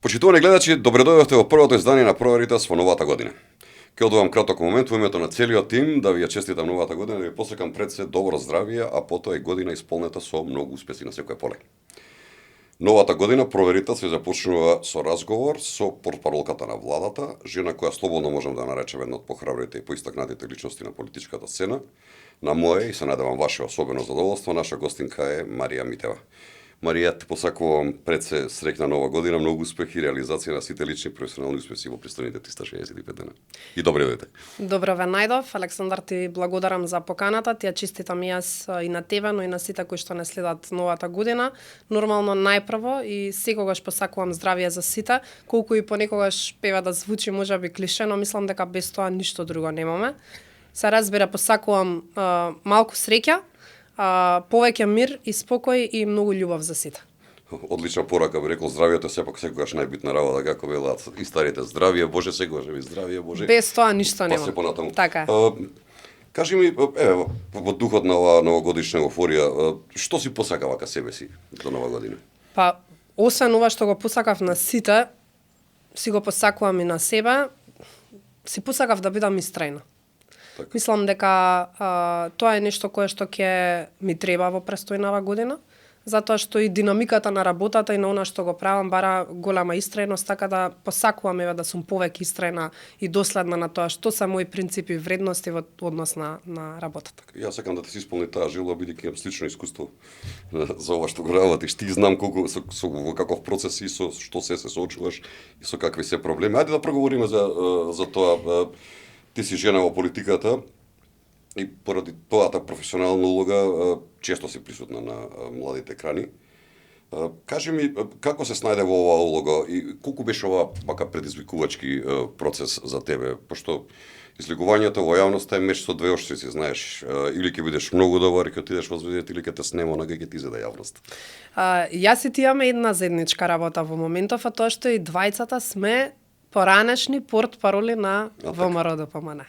Почитувани гледачи, добредојдовте во првото издание на Проверитас во новата година. Ќе одувам краток момент во името на целиот тим да ви ја честитам новата година, да ви посекам пред се добро здравие, а потоа и година исполнета со многу успеси на секој поле. Новата година Проверитас се започнува со разговор со портпаролката на владата, жена која слободно можам да наречем една од похрабрите и поистакнатите личности на политичката сцена. На моје и се надевам ваше особено задоволство, наша гостинка е Марија Митева. Марија, ти посакувам пред се среќна нова година, многу успех и реализација на сите лични и професионални успеси во престојните 365 дена. И добре дојдете. Добро ве најдов, Александар, ти благодарам за поканата, ти ја честитам и јас и на тебе, но и на сите кои што не следат новата година. Нормално најпрво и секогаш посакувам здравје за сите, колку и понекогаш пева да звучи можеби клише, но мислам дека без тоа ништо друго немаме. Се разбира, посакувам малку среќа, повеќе мир и спокој и многу љубов за сите. Одлична порака, би рекол, здравието е сепак секогаш најбитна работа, како велат и старите, здравие Боже, секогаш ви здравие Боже. Без тоа ништо нема. Па се понатаму. Така. Кажи ми, во духот на оваа новогодишна еуфорија, што си посакава ка себе си до нова година? Па, освен ова што го посакав на сите, си го посакувам и на себе, си посакав да бидам истрајна. Так. Мислам дека тоа е нешто кое што ќе ми треба во престојнава година, затоа што и динамиката на работата и на она што го правам бара голема истрајност, така да посакувам да сум повеќе истрајна и доследна на тоа што се мои принципи и вредности во однос на работата. Јас сакам да ти се исполни таа желба, бидејќи имам слично искуство за ова што го работиш. Ти знам колку во каков процес и со што се соочуваш и со какви се проблеми. Ајде да проговориме за тоа. Ти си жена во политиката и поради твојата професионална улога често си присутна на младите екрани. Кажи ми, како се снајде во оваа улога и колку беше ова пака предизвикувачки процес за тебе, пошто излигувањето во јавноста е меч со две оштрици, знаеш, или ќе бидеш многу добар и ќе отидеш во звездите, или ќе те снема, на ќе ти изеде јавност. Јас и ти имаме една заедничка работа во моментов, а тоа што и двајцата сме поранешни портпароли на ВМРО-ДПМН.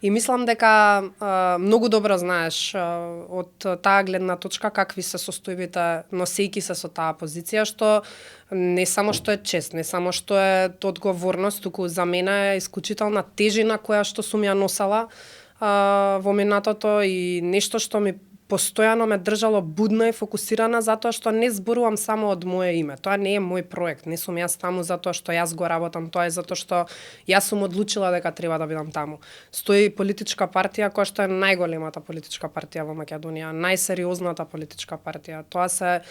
И мислам дека многу добро знаеш од таа гледна точка какви се состојбите носејки се со таа позиција, што не само што е чест, не само што е одговорност, туку за мене е исклучителна тежина која што сум ја носела во минатото и нешто што ми постојано ме држало будна и фокусирана затоа што не зборувам само од моје име. Тоа не е мој проект, не сум јас таму затоа што јас го работам, тоа е затоа што јас сум одлучила дека треба да бидам таму. Стои политичка партија која што е најголемата политичка партија во Македонија, најсериозната политичка партија. Тоа се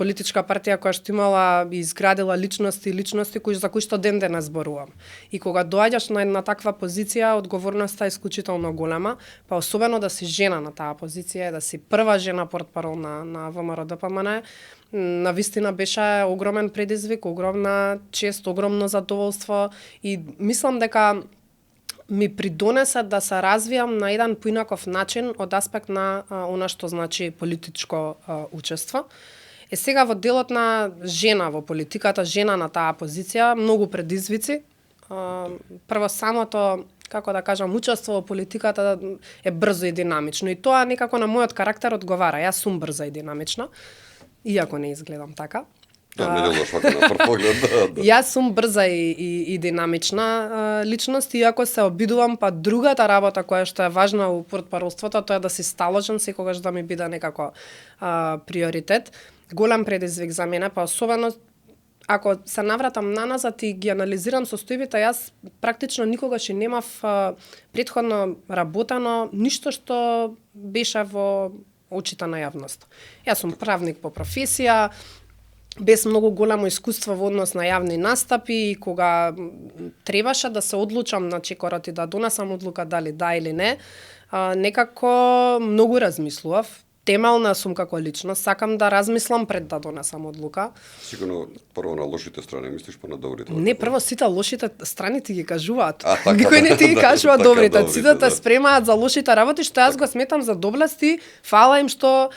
политичка партија која што имала и изградила личности за кои што ден денес зборувам. И кога доаѓаш на една таква позиција, одговорноста е исклучително голема, па особено да си жена на таа позиција, да си прва жена портпарол на ВМРО-ДПМН, навистина беше огромен предизвик, огромна чест, огромно задоволство и мислам дека ми придонесе да се развијам на еден поинаков начин од аспект на она што значи политичко учество. Сега во делот на жена во политиката, жена на таа позиција, многу предизвици. Прво самото, како да кажам, учество во политиката е брзо и динамично. И тоа некако на мојот карактер одговара. Јас сум брза и динамична, иако не изгледам така. Не делуваш вака на прв поглед. Да. Јас сум брза и динамична личност, иако се обидувам, па другата работа која што е важна у портпаролството, тоа е да си сталожен, секогаш да ми биде некако приоритет. Голем предизвик за мене, па особено ако се навратам наназад и ги анализирам состојбите, јас практично никогаш и немав претходно работено ништо што беше во очите на јавност. Јас сум правник по професија, без многу големо искуство во однос на јавни настапи и кога требаше да се одлучам на чекорот и да донесам одлука дали да или не, некако многу размислував. Темелна сум како личност, сакам да размислам пред да донесам одлука. Сигурно прво на лошите страни мислиш, па на добрите. Не, прво сите лошите страни ти ги кажуваат. Така, Никој не ти ги кажува добрите. Сите те да. спремаат за лошите работи, што јас го сметам за доблести. Фала им што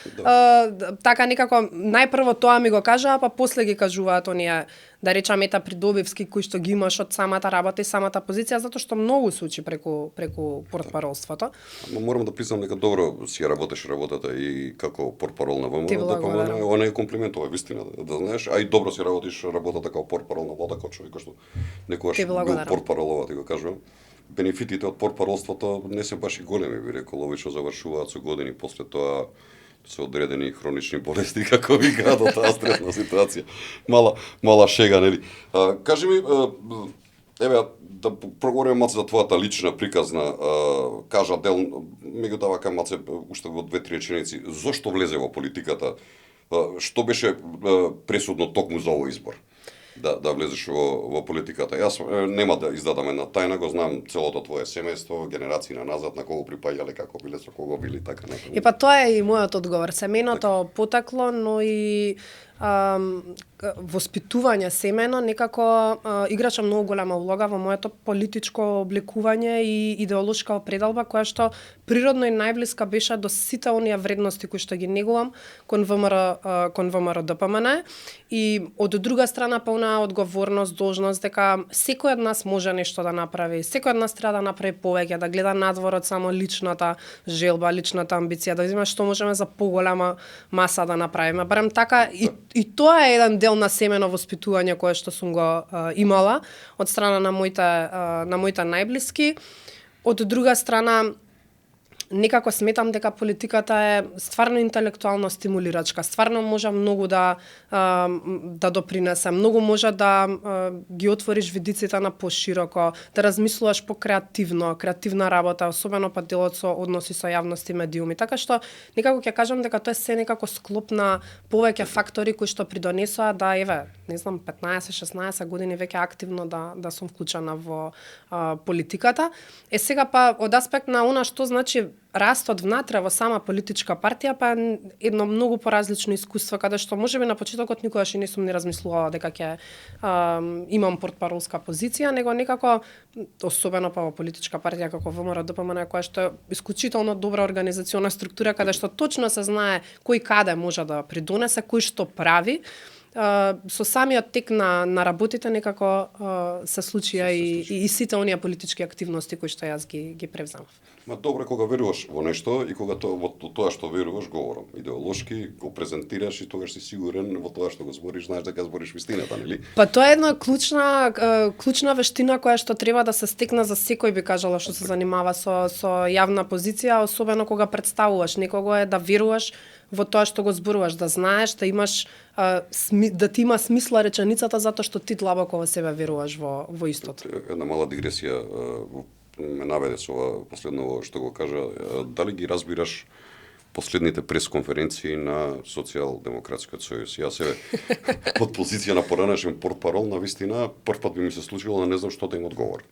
така некако најпрво тоа ми го кажаа, па после ги кажуваат оние да речам ета придобивски кои што ги имаш од самата работа и самата позиција, затоа што многу се учи преку портпаролството. Морам да признам дека добро си работеше работата и како портпарол на благодарам. ВМРО, она е комплимент, ова е вистина, да знаеш, а и добро си работиш работата како портпарол на влада, како човек што некогаш бил портпаролова, ти го кажувам. Бенефитите од портпаролството не се баш и големи, би рекол, логично завршуваат со години, после тоа со одредени хронични болести, како викаат од таа стресна ситуација. Мала шега, нели? Кажи ми, еве, да проговориме малце за твојата лична приказна, кажа дел, меѓутоа вака малце уште во 2-3 реченици, зошто влезе во политиката? Што беше пресудно токму за овој избор? Да влезеш во политиката. Јас нема да издадам една тајна, го знам целото твое семејство, генерации назад, на кого припаѓале, како биле, со кого били, така некако. Па тоа е и мојот одговор. Семејното потекло, но и воспитување семено некако играше многу голема улога во моето политичко обликување и идеолошка определба, која што природно и најблиска беше до сите оние вредности кои што ги негувам кон ВМРО ДПМН, и од друга страна па онаа одговорност, должност дека секој од нас може нешто да направи, секој од нас треба да направи повеќе, да гледа надвор од само личната желба, личната амбиција, да видиме што можеме за поголема маса да направиме. Барем така и тоа е еден дел на семено воспитување кое што сум го имала од страна на моите најблиски. Од друга страна, некако сметам дека политиката е стварно интелектуално стимулирачка, стварно може многу да допринесе, многу може да ги отвориш видиците на пошироко, да размислуваш покреативно, креативна работа, особено па делот со односи со јавност и медиуми. Така што некако ќе кажам дека тоа е се некако склоп на повеќе фактори кои што придонесоа да, еве, не знам, 15-16 години веќе активно да сум вклучена во политиката. Сега па од аспект на она што значи растот внатре во сама политичка партија, па едно многу поразлично искуство, каде што можеби на почетокот никогаш и не сум ни размислувала дека ќе имам портпаролска позиција, него некако, особено па во политичка партија како ВМРО ДПМН, која што е исклучително добра организациона структура, каде што точно се знае кој каде може да придонесе, кој што прави, со самиот тек на работите некако се случија и сите оние политички активности кои што јас ги превземав. Ма добро кога веруваш во нешто и кога во тоа што веруваш говорам идеолошки, го презентираш и тогаш си сигурен во тоа што го збориш, знаеш дека збориш вистината, нели? Па тоа е една клучна вештина која што треба да се стекне за секој, би кажала, што се занимава со јавна позиција, особено кога представуваш некого, е да веруваш во тоа што го зборуваш, да знаеш, да имаш да ти има смисла реченицата затоа што ти длабоко во себе веруваш во истото. Една мала дигресија ме наведе со ова последново што го кажа. Дали ги разбираш последните пресконференции на Социјалдемократскиот сојуз? Јас себе под позиција на поранешен портпарол, на вистина првпат би ми се случило да не знам што да им одговорам.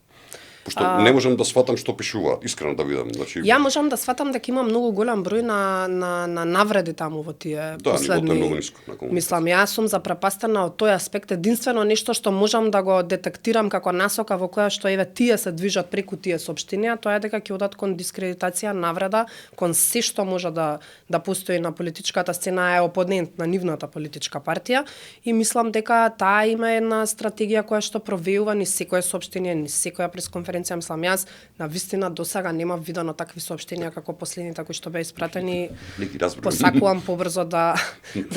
Пошто не можам да сватам што пишуваат, искрено да видам. Значи... Ја можам да сватам дека има многу голем број на навреди таму во тие последни. Нивото е многу ниско. Мислам, јас сум запрепастена од тој аспект. Единствено нешто што можам да го детектирам како насока во која што еве тие се движат преку тие соопштенија, тоа е дека ќе одат кон дискредитација, навреда, кон се што може да постои на политичката сцена, е опонент на нивната политичка партија, и мислам дека таа има една стратегија која што провеува ни секое соопштение, ни секоја пресконференција. Мислам, јас на вистина досега немав видено такви соопштенија како последните кои што беа испратени. Посакувам побрзо да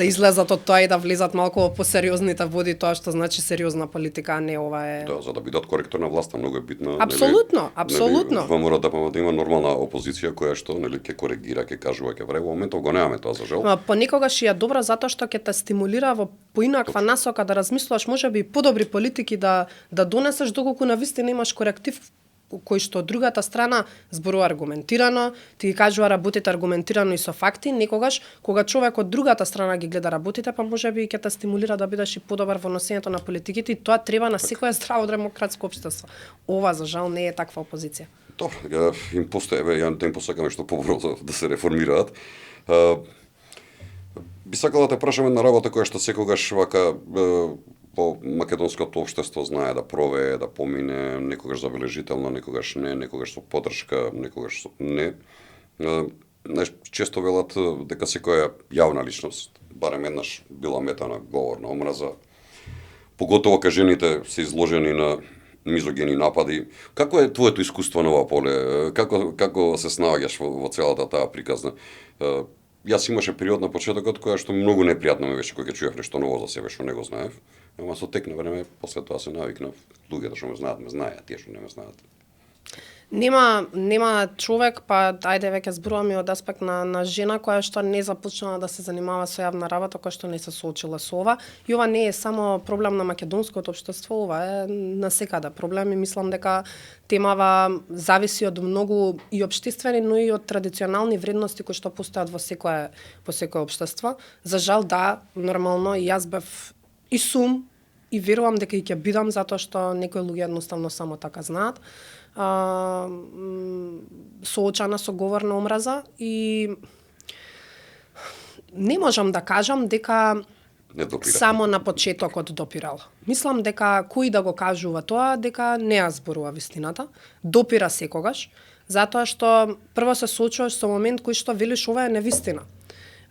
излезат од тоа и да влезат малку по сериозните води, тоа што значи сериозна политика, а не ова е. Да, за да бидат коректор на власта многу е битно. Апсолутно, апсолутно. ВМРО да има нормална опозиција која што нели ќе коригира, ќе кажува, ќе вреде. Во моментов го немаме тоа, за жал. Понекогаш е добро затоа што ќе те стимулира во поинаква насока да размислуваш можеби подобри политики да донесеш, доколку на вистина имаш коректив кој што од другата страна зборува аргументирано, ти ги кажува работите аргументирано и со факти. Некогаш кога човек од другата страна ги гледа работите, па можеби ќе те стимулира да бидеш и подобар во носењето на политиките, и тоа треба на секое здраво демократско општество. Ова за жал не е таква опозиција. Добро, им постои, ја да им посакаме што побрзо да се реформираат. Би сакал да те прашам една работа која што секогаш вака по македонското општество знае да провее, да помине, некогаш забележително, некогаш не, некогаш со поддршка, некогаш не. Често велат дека секоја јавна личност, барем еднаш била мета на говор на омраза, Поготово кога жените се изложени на мизогени напади. Како е твоето искуство на ова поле? Како се снаоѓаш во целата таа приказна? Јас имаше период на почетокот која што многу непријатно ми беше кога ќе чуев нешто ново за себе што не го знаев. Ама со тек на време после тоа се навикнав. Луѓето што ме знаеат, тие што не ме знаат. Нема човек, па ајде веќе зборуваме од аспект на жена која што не започнала да се занимава со јавна работа, која што не се соочила со ова. И ова не е само проблем на македонското општество, ова е насекаде проблем и мислам дека темава зависи од многу и општествени, но и од традиционални вредности кои што постојат во секое општество. За жал да, нормално и јас бев и сум и верувам дека и ќе бидам затоа што некои луѓе едноставно само така знаат. Соочана со говор на омраза и не можам да кажам дека само на почетокот допирал. Мислам дека кој да го кажува тоа, дека не ја зборува вистината, допира секогаш, затоа што прво се соочуваш со момент кој што велиш ова е невистина.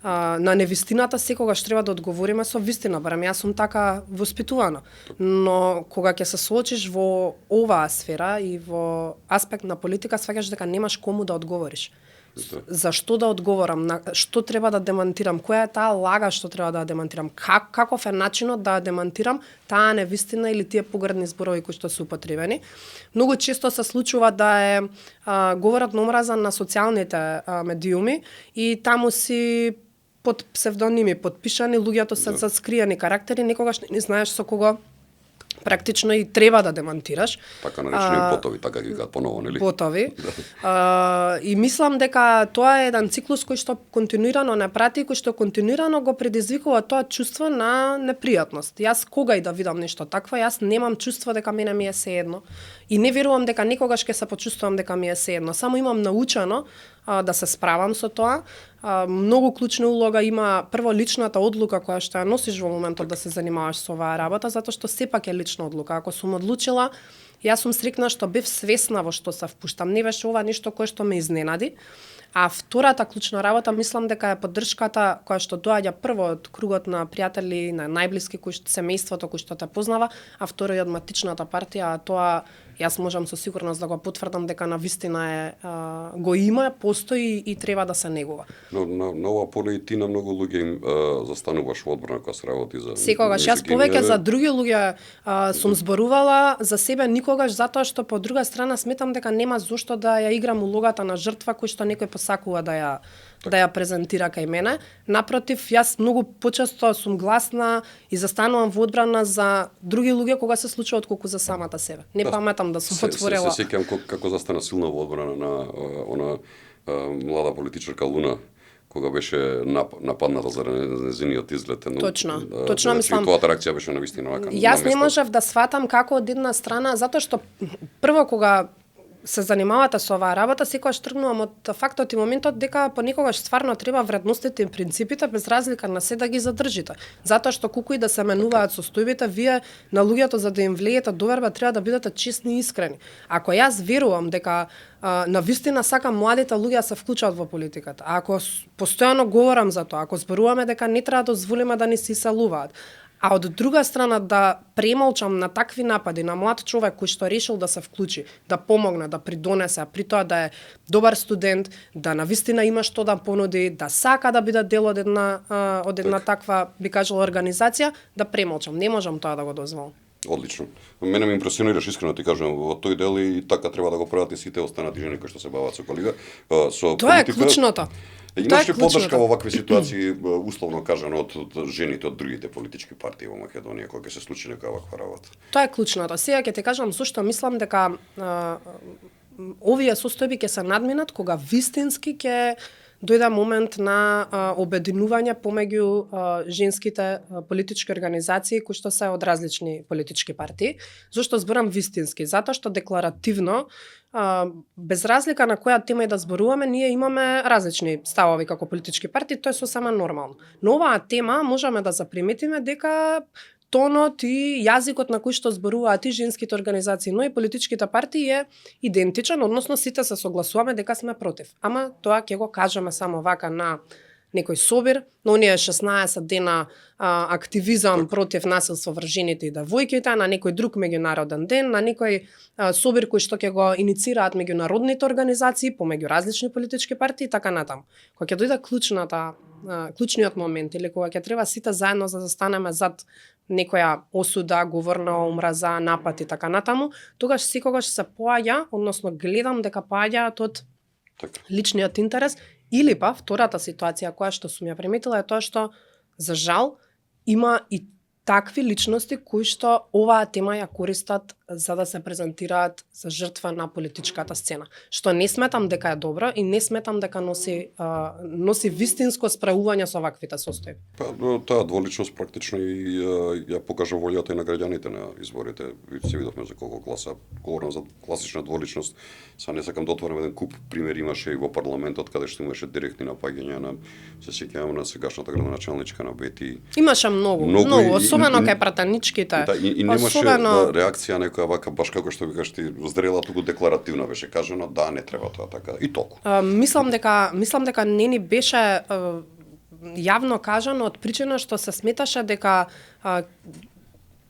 На невистината секогаш треба да одговориме со вистина, барем јас сум така воспитувана. Но кога ќе се соочиш во оваа сфера и во аспект на политика, сваќаш дека немаш кому да одговориш. Зашто да одговорам, што треба да демантирам, која е таа лага што треба да демантирам, каков е начинот да демантирам таа невистина или тие погрдни зборови кои што се употребени. Многу често се случува да е говорат на омраза на социјалните медиуми и таму си под псевдоними подпишани, луѓето се за скриени карактери, некогаш не знаеш со кого практично и треба да демантираш. Така наречени ботови, така ги викаат поново, нели? Ботови. И мислам дека тоа е еден циклус кој што континуирано не прати, кој што континуирано го предизвикува тоа чувство на непријатност. Јас кога и да видам нешто такво, јас немам чувство дека мене ми е сеедно. И не верувам дека никогаш ќе се почувствувам дека ми е сеедно. Само имам научено да се справам со тоа. Многу клучна улога има прво личната одлука која што ја носиш во моментот да се занимаваш со оваа работа, затоа што сепак е лична одлука. Ако сум одлучила, јас сум срекна што бев свесна во што се впуштам. Не беше ова нешто кое што ме изненади. А втората клучна работа, мислам дека е поддршката која што доаѓа прво од кругот на пријатели, на најблиски кои што семејството кој што те познава, а второ и од матичната партија, а тоа јас можам со сигурност да го потврдам дека на вистина е го има, постои и треба да се негува. Но на ова поле и ти на многу луѓе им застануваш во одбрана кога се работи за секогаш јас повеќе за други луѓе сум зборувала, за себе никогаш, затоа што по друга страна сметам дека нема зошто да ја играм улогата на жртва кој што некој посакува да ја презентира кај мене. Напротив, јас многу почесто сум гласна и застанувам во одбрана за други луѓе кога се случува отколку за самата себе. Не паметам да сум отворила. Се сеќавам како застана силно во одбрана на она млада политичарка Луна, кога беше нападната за незиниот изглед. Точно значи, мислам. Тоа реакција беше навистина вака. Јас не можев да сватам како од една страна, затоа што прво кога се занимавате со оваа работа, секогаш тргнувам од фактот и моментот дека понекогаш стварно треба вредностите и принципите без разлика на се да ги задржите. Затоа што колку и да се менуваат состојбите, вие на луѓето за да им влијете доверба треба да бидете честни и искрени. Ако јас верувам дека на вистина сакам младите луѓе да се вклучат во политиката, ако постојано говорам за тоа, ако зборуваме дека не треба да дозволиме да ни се иселуваат, а од друга страна да премолчам на такви напади на млад човек кој што решил да се вклучи, да помогне, да придонесе, а при тоа да е добар студент, да навистина има што да понуди, да сака да биде дел од една таква, би кажала, организација, да премолчам. Не можам тоа да го дозволам. Одлично. Мене ме импресионираш, искрено ти кажам, во тој дел и така треба да го прават и сите останати жени кои што се бават со колига. Со тоа политика, е клучното. Имаш ли поддршка во вакви ситуации, условно кажано, од жените од другите политички партии во Македонија, кога ќе се случи нека ваква работа? Тоа е клучното. Сега ќе ти кажам зашто мислам дека овие состојби ќе се надминат кога вистински ќе дојде момент на обединување помеѓу женските политички организации кои што се од различни политички партии. Зошто зборам вистински? Затоа што декларативно, без разлика на која тема и да зборуваме, ние имаме различни ставови како политички партии, тоа е сосема нормално. Но оваа тема можеме да заприметиме дека тонот и јазикот на кој што зборуваат и женските организации, но и политичките партии е идентичен, односно сите се согласуваме дека сме против. Ама тоа ќе го кажеме само вака на некој собир, на оние 16 дена активизам против насилство врз жените и девојките, на некој друг меѓународен ден, на некој собир кој што ќе го иницираат меѓународните организации помеѓу различни политички партии и така натаму. Кога ќе дојде клучниот момент или кога ќе треба сите заедно да застанеме зад некоја осуда, говор на омраза, напад и така натаму, тогаш секогаш се поаѓа, односно гледам дека поаѓаат од личниот интерес, или па втората ситуација која што сум ја приметила е тоа што за жал има и такви личности кои што оваа тема ја користат за да се презентираат за жртва на политичката сцена, што не сметам дека е добро и не сметам дека носи вистинско справување со ваквите состојби. Па таа дволичност практично и ја покажа волјата и на граѓаните на изборите. Се видовме за колку гласа. Говорам за класична дволичност. Са не сакам да отворам еден куп пример, имаше и во парламентот каде што имаше директни напаѓања на, се сеќавам на сегашната градоначалничка на Бети. Имаше многу, особено кај пратеничките. Да, и немаше реакција некоја вака баш како што викаш ти здрела, туку декларативно беше кажано, да, не треба тоа така и толку. Мислам дека не ни беше јавно кажано од причина што се сметаше дека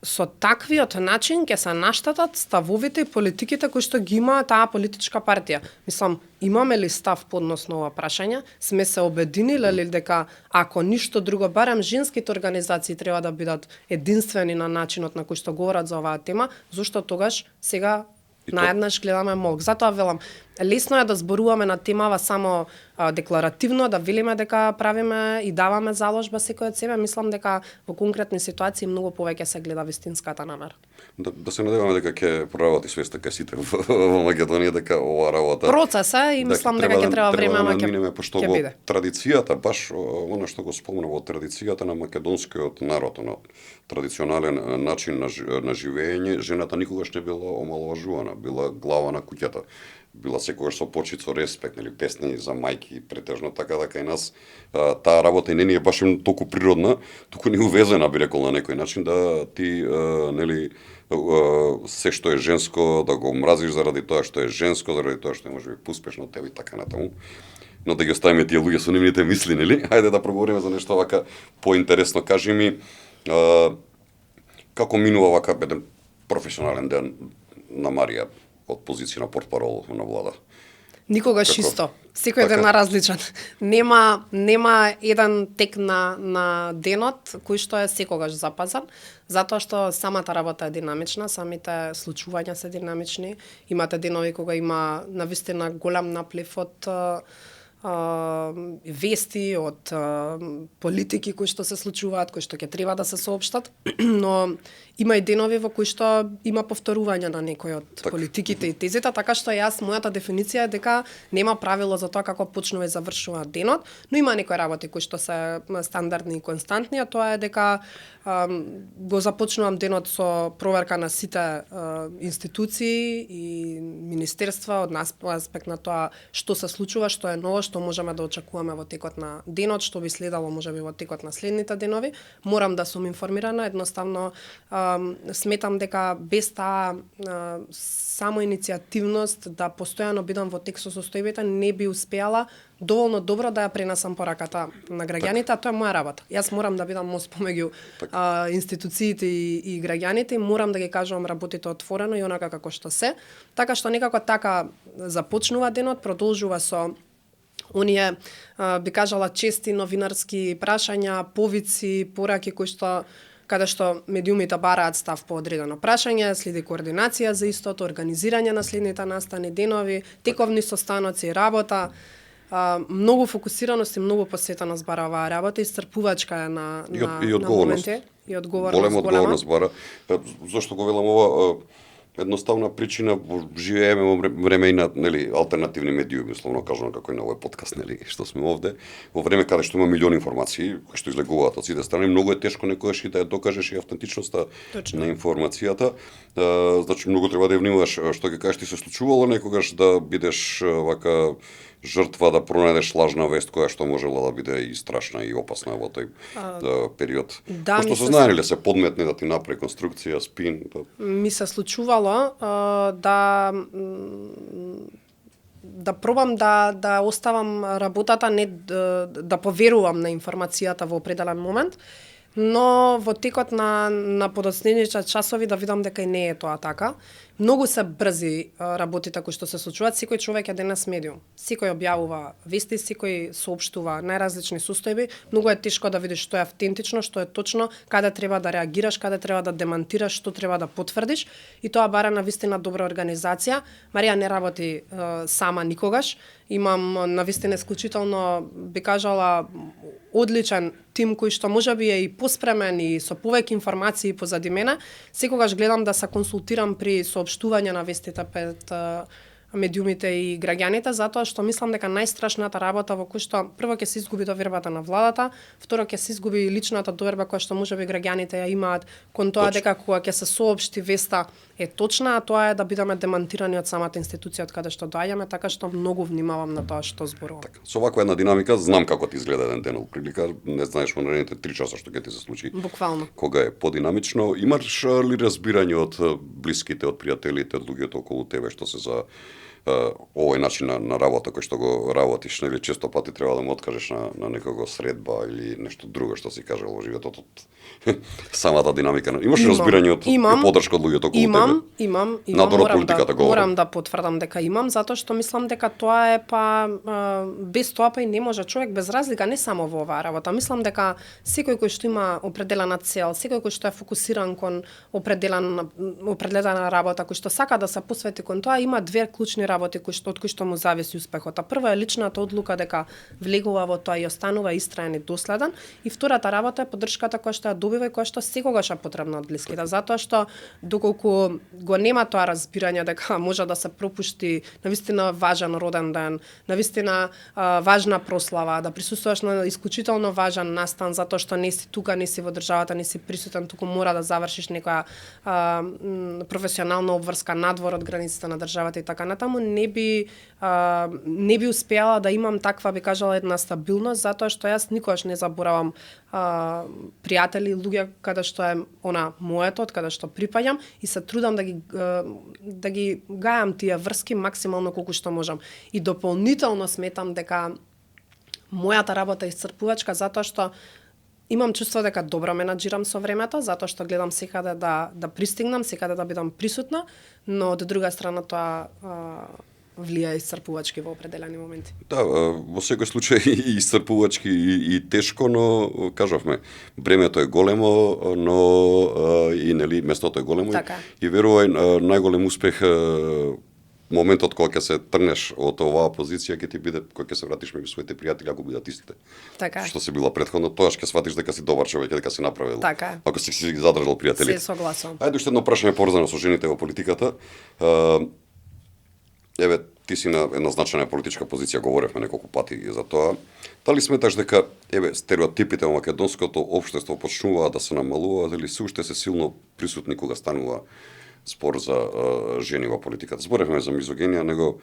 со таквиот начин ќе се наштатат ставовите и политиките кои што ги има таа политичка партија. Мислам, имаме ли став по однос на ова прашање? Сме се обединиле ли дека ако ништо друго, барем женските организации треба да бидат единствени на начинот на кој што говорат за оваа тема, зашто тогаш сега наеднаш гледаме молк. Затоа велам, лесно е да зборуваме на темава само декларативно, да велиме дека правиме и даваме заложба секој од себе. Мислам дека во конкретни ситуации многу повеќе се гледа вистинската намера. Да се надеваме дека ќе проработи свеста кај сите во Македонија дека ова работа процес е и мислам дека ќе треба време, ама ќе биде. Традицијата, баш она што го спомна, во традицијата на македонскиот народ, на традиционален начин на живење, жената никогаш не била омаловажувана, била глава на куќата. Била секогаш со почит, со респект, нели, песни за мајки, претежно, така да кај нас таа работа и не е баш толку природна, туку ни увезена, би рекол, на некој начин, да ти, нели, се што е женско, да го мразиш заради тоа што е женско, заради тоа што е може би пуспешно тебе и така натаму. Но да ги оставиме тие луѓе со нивните мисли, нели? Хајде да проговориме за нешто вака поинтересно. Кажи ми, како минува вака еден професионален ден на Марија од позиција на портпарол на влада? Никогаш исто. Секој ден различен. Нема еден тек на денот кој што е секогаш запазан, затоа што самата работа е динамична, самите случувања се динамични. Имате денови кога има навистина голем наплив од вести, од политики кои што се случуваат, кои што ќе треба да се соопштат, но има и денови во кои што има повторување на некои од политиките и тезите, така што мојата дефиниција е дека нема правило за тоа како почнува и завршува денот, но има некои работи кои што се стандардни и константни, а тоа е дека го започнувам денот со проверка на сите институции и министерства од нас по аспект на тоа што се случува, што е ново, што можеме да очекуваме во текот на денот, што би следало можеби во текот на следните денови. Морам да сум информирана, едноставно сметам дека без таа само иницијативност да постојано бидам во текст со состојбите не би успеала доволно добро да ја пренесам пораката на граѓаните, а тоа е моја работа. Јас морам да бидам мост помеѓу институциите и граѓаните и морам да ги кажувам работите отворено и онака како што се. Така што некако така започнува денот, продолжува со оние, би кажала, чести новинарски прашања, повици, пораки кои што каде што медиумите бараат став по одредено прашање, следи координација за истото, организирање на следните настани денови, тековни состаноци, работа. Многу фокусираност и многу посветеност бара оваа работа и стрпувачка е на моменти. И одговорност голема. Бара. Зошто го велам ова? Едноставна причина, живееме во време и на, нели, алтернативни медиуми, словно кажано како и на овој подкаст, нели, што сме овде, во време каде што има милиони информации, кои што излегуваат од сите страни, многу е тешко некојаш и да ја докажеш и автентичноста на информацијата. Значи многу треба да ја внимаваш што ќе кажеш ти се случувало некогаш да бидеш вака жртва, да пронајдеш лажна вест која што можела да биде и страшна и опасна во тој период. Да, што се знаеле се подметне да ти направи конструкција, спин. Ми се случувало да да пробам да оставам работата, не да поверувам на информацијата во определен момент, но во текот на подоцнените часови да видам дека и не е тоа така. Многу се брзи работите кои што се случуваат. Секој човек е денес медиум. Секој објавува вести, секој соопштува најразлични состојби. Многу е тешко да видиш што е автентично, што е точно, каде треба да реагираш, каде треба да демантираш, што треба да потврдиш. И тоа бара на вистина добра организација. Марија не работи сама никогаш. Имам на вистина исклучително, би кажала, одличен тим кој што можеби е и поспремен и со повеќе информации позади мене. Секогаш гледам да се консултирам при соопштување на вестите пред медиумите и граѓаните, затоа што мислам дека најстрашната работа во кој што прво ќе се изгуби довербата на владата, второ ќе се изгуби личната доверба која што можеби граѓаните ја имаат кон тоа дека кога ќе се соопшти веста е точна, а тоа е да бидеме демантирани од самата институција од каде што доаѓаме, така што многу внимавам на тоа што зборувам. Така, со ваква една динамика знам како ти изгледа еден ден од прилика, не знаеш во наредните 3 часа што ќе ти се случи. Буквално. Кога е подинамично, имаш ли разбирање од блиските, од пријателите, од луѓето околу тебе што се за овој начин на работа кој што го работиш, нели често пати треба да му откажеш на некого средба или нешто друго што си кажал во животот од самата динамика. Имаш разбирање од поддршка од луѓето околу тебе? Имам, морам да потврдам дека имам, затоа што мислам дека тоа е без тоа и не може човек без разлика не само во оваа работа. Мислам дека секој кој што има определена цел, секој кој што е фокусиран кон определена работа, кој што сака да се посвети кон тоа, има две клучни работи од кои што му зависи успехот. Прва е личната одлука дека влегува во тоа и останува истраен и доследен, и втората работа е поддршката која што ја добива и која што секогаш е потребна од блиските, затоа што доколку го нема тоа разбирање дека може да се пропушти навистина важен роден ден, навистина важна прослава, да присуствуваш на исклучително важен настан затоа што не си тука, не си во државата, не си присутен, туку мора да завршиш некоја професионална обврска надвор од границите на државата и така натаму, не би успеала да имам таква, би кажала, една стабилност, затоа што јас никогаш не заборавам пријатели, луѓе каде што е моето, од каде што припаѓам, и се трудам да ги гајам тие врски максимално колку што можам. И дополнително сметам дека мојата работа е исцрпувачка затоа што имам чувство дека добро менаџирам со времето, затоа што гледам секаде да пристигнам, секаде да бидам присутна, но од друга страна тоа влија исцрпувачки во определени моменти. Да, во секој случај и исцрпувачки и тешко, но кажавме, бремето е големо, но и нели местото е големо, така. И верувај најголем успех моментот кога ќе се тргнеш од оваа позиција ќе ти биде кога ќе се вратиш меѓу своите пријатели ако бидат истите. Така. Што се била претходно, тоаш ќе сватиш дека си добар човек, дека си направил. Така. Ако си задржал пријатели. Се согласувам. Ајде уште едно прашање поврзано со жените во политиката. Еве, ти си на една значајна политичка позиција, говоревме неколку пати за тоа. Дали сметаш дека стереотипите во македонското општество почнуваат да се намалуваат или се уште се силно присутни кога станува спор за жени во политиката? Зборевме за мизогинија, него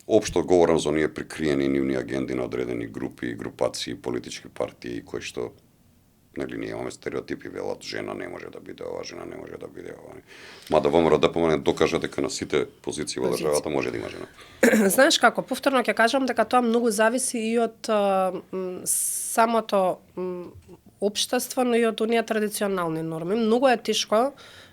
општо говорам за оние прикриени нивни агенди на одредени групи, групации, политички партии кои што нели ние имаме стереотипи, велат жена не може да биде ова, жена не може да биде ова. Мада ВМРО ДПМН докажа дека на сите позиции во државата може да има жена. Знаеш како, повторно ќе кажам дека тоа многу зависи и од самото општество, но и од оние традиционални норми. Многу е тешко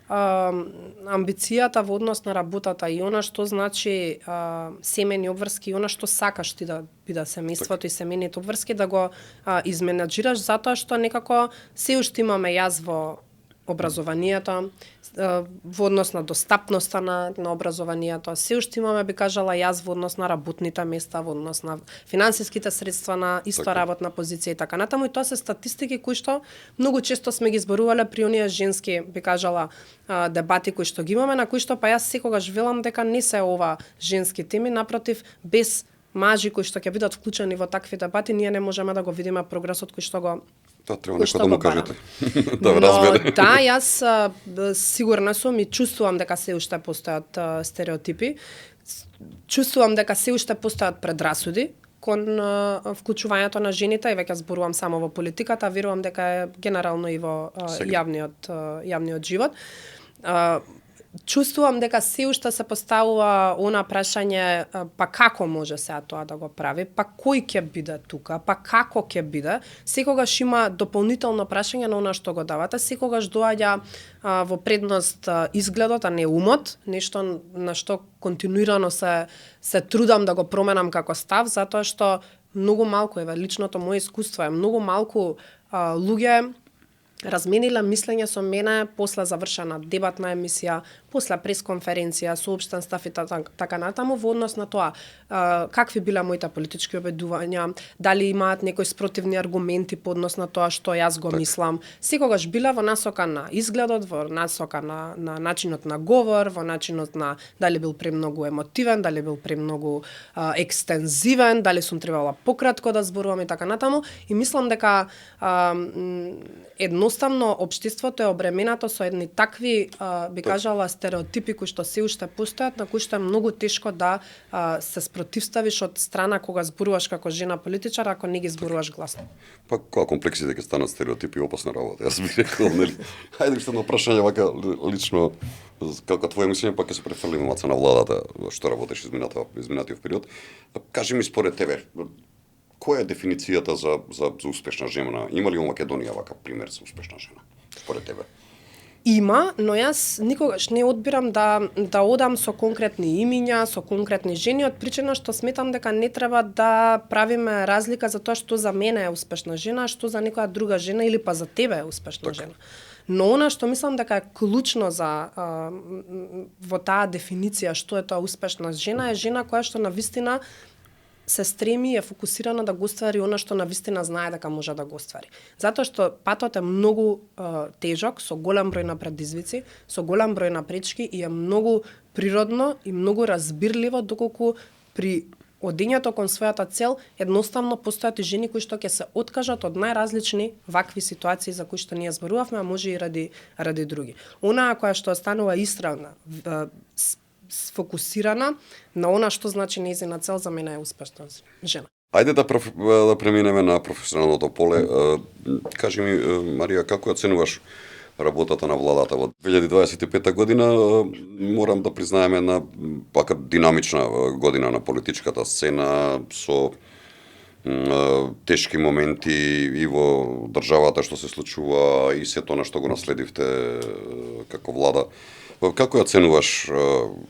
амбицијата во однос на работата и она што значи семејни обврски и она што сакаш ти да биде семејството и семејните обврски да го изменаџираш, затоа што некако се уште имаме јаз во образованието, во однос на достапноста на образованието, се уште имаме, би кажала, јаз во однос на работните места, во однос на финансиските средства на исто работна позиција и така натаму, и тоа се статистики кои што многу често сме ги зборувале при оние женски, би кажала, дебати кои што ги имаме, на кои што па јас секогаш велам дека не се ова женски теми, напротив, без мажи кои што ќе бидат вклучени во такви дебати, ние не можеме да го видиме прогресот кој што го Тоа треба некој да му кажете. Да разбере. Да, јас сигурна сум и чувствувам дека се уште постојат стереотипи. Чувствувам дека се уште постојат предрасуди кон вклучувањето на жените, и веќе зборувам само во политиката, верувам дека е генерално и во јавниот живот. чувствувам дека се уште се поставува она прашање, па како може сега тоа да го прави, па кој ќе биде тука, па како ќе биде. Секогаш има дополнително прашање на она што го давате, секогаш доаѓа во предност изгледот, а не умот, нешто на што континуирано се трудам да го променам како став, затоа што многу малку, еве личното моје искуство е, многу малку луѓе размениле мислење со мене после завршена дебатна емисија, после пресконференција, соопштен став и така натаму во однос на тоа какви биле моите политички обидувања, дали имаат некои спротивни аргументи по однос на тоа што јас го мислам. Секогаш биле во насока на изгледот, во насока на начинот на говор, во начинот на дали бил премногу емотивен, дали бил премногу екстензивен, дали сум требала пократко да зборувам и така натаму. И мислам дека едноставно општеството е обременато со едни такви, би кажала, стереотипи кои што се уште постојат, на кои што е многу тешко да се спротивставиш од страна кога зборуваш како жена политичар, ако не ги зборуваш гласно. Па кога комплексите ќе станат стереотипи, опасна работа. Јас би рекол, нели? Хајде уште едно прашање вака лично како твое мислење, па ќе се префрлиме маца на владата што работеш изминатиот период. Кажи ми според тебе, која е дефиницијата за успешна жена? Има ли во Македонија вака пример за успешна жена според тебе? Има, но јас никогаш не одбирам да одам со конкретни имиња, со конкретни жени, од причина што сметам дека не треба да правиме разлика за тоа што за мене е успешна жена, што за некоја друга жена или па за тебе е успешна жена. Но она што мислам дека е клучно за во таа дефиниција што е тоа успешна жена, е жена која што навистина се стреми и е фокусирана да го оствари она што навистина знае дека може да го оствари. Затоа што патот е многу тежок, со голем број на предизвици, со голем број на пречки и е многу природно и многу разбирливо доколку при одењето кон својата цел едноставно постојат и жени кои што ќе се откажат од најразлични вакви ситуации за кои што ние зборувавме, а може и ради други. Онаа која што останува истравна, сфокусирана на она што значи нејзина цел, за мене е успешна жена. Ајде да преминеме на професионалното поле. Кажи ми, Марија, како оценуваш работата на владата во 2025 година? Морам да признаеме една пака динамична година на политичката сцена со тешки моменти и во државата што се случува и сето на што го наследивте како влада. Како ја оценуваш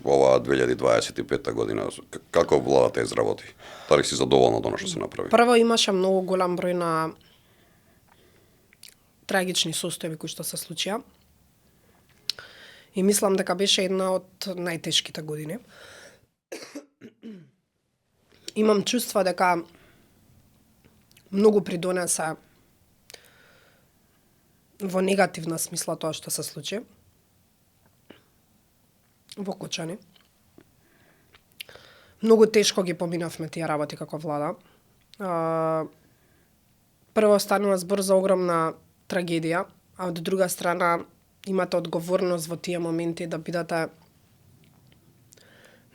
оваа 2025 година? Како владата изработи? Дали си задоволна од она што се направи? Прво имаше многу голем број на трагични состојби кои што се случија. И мислам дека беше една од најтешките години. Имам чувство дека многу придонесе во негативна смисла тоа што се случи во Кочани. Многу тешко ги поминавме тие работи како влада. Прво станува збор за огромна трагедија, а од друга страна имате одговорност во тие моменти да бидете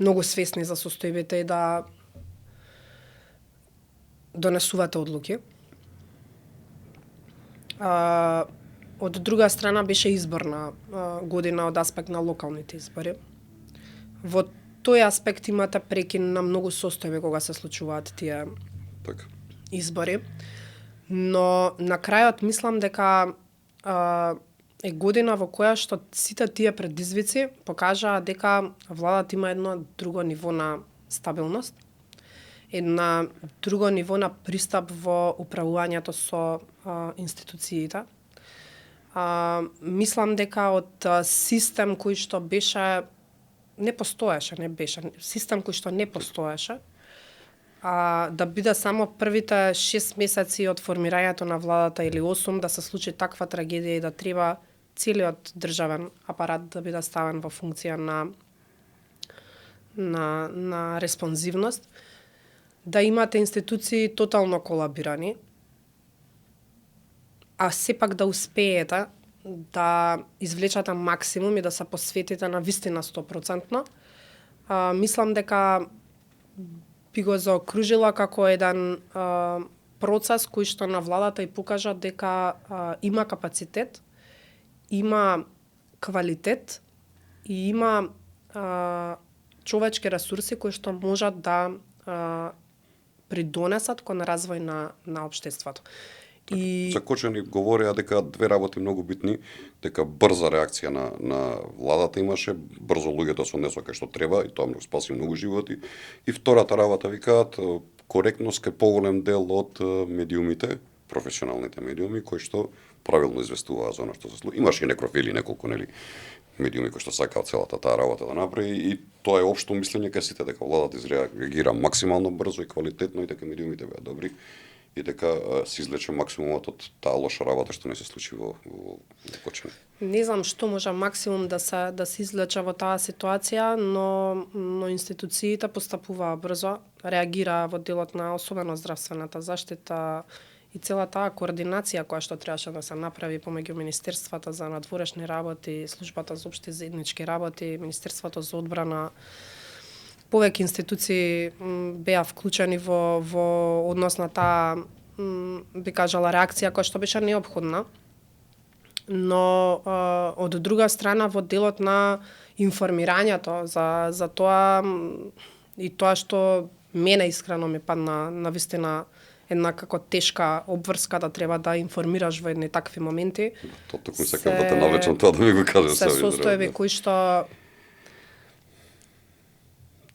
многу свесни за состојбите и да донесувате одлуки. Од друга страна беше изборна година од аспект на локалните избори. Во тој аспект имате прекин на многу состојби кога се случуваат тие избори. Но на крајот мислам дека е година во која што сите тие предизвици покажаа дека владата има едно друго ниво на стабилност, една друго ниво на пристап во управувањето со институциите. Мислам дека од систем кој што беше систем кој што не постоеше, да биде само првите 6 месеци од формирањето на владата или 8 да се случи таква трагедија и да треба целиот државен апарат да биде ставен во функција на респонзивност, да имате институции тотално колабирани, а сепак да успеете да извлечете максимум и да се посветите на вистина 100%. Мислам дека би го заокружила како еден процес кој што на владата и покажа дека има капацитет, има квалитет и има човечки ресурси кои што можат да придонесат кон развој на општеството. И за Кочани говореа дека две работи многу битни, дека брза реакција на владата имаше, брзо луѓето се однесоа кај што треба и тоа многу спаси многу животи. И втората работа викаат коректност кај поголем дел од медиумите, професионалните медиуми кои што правилно известуваа за она што се случи. Имаше и некрофили, неколку медиуми кои што сакаат целата таа работа да направи и тоа е општо мислење кај сите дека владата изреагира максимално брзо и квалитетно и дека медиумите беа добри и дека се извлече максимумот од таа лоша работа што не се случи во Кочани. Не знам што може максимум да се извлече во таа ситуација, но институциите постапуваа брзо, реагираа во делот на особено здравствената заштита и цела таа координација која што требаше да се направи помеѓу Министерството за надворешни работи, Службата за општи заеднички работи, Министерството за одбрана, повеќе институции беа вклучени во однос на таа, би кажала, реакција која што беше неопходна. Но од друга страна во делот на информирањето за тоа и тоа што мене искрено ми падна навистина една како тешка обврска да треба да информираш во едни такви моменти. Тоа токму сакам да те навлечам тоа да ми го кажеш. Се состојби кои што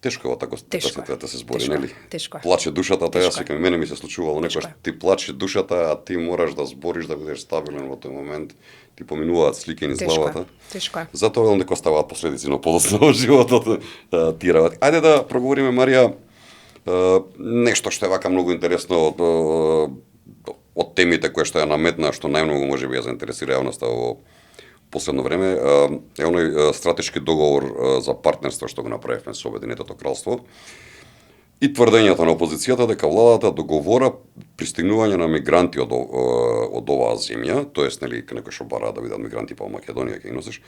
тешко е така да се збори, нели? Тешко е. Плаче душата, тоа јас викам, мене ми се случувало некогаш ти плаче душата, а ти мораш да збориш да бидеш стабилен во тој момент. Ти поминуваат слики низ главата. Тешко е. Затоа велам дека оставаат последици на подоцна во животот тие работи. Ајде да проговориме, Марија, нешто што е вака многу интересно од темите кои што ја наметна, што најмногу можеби ја заинтересира јавноста во последно време, е оној стратешки договор за партнерство што го направивме со Обединетото кралство и тврдењето на опозицијата дека владата договора пристигнување на мигранти од оваа земја, тоест нели некои што бараат да бидат мигранти па во Македонија ќе ги носиш.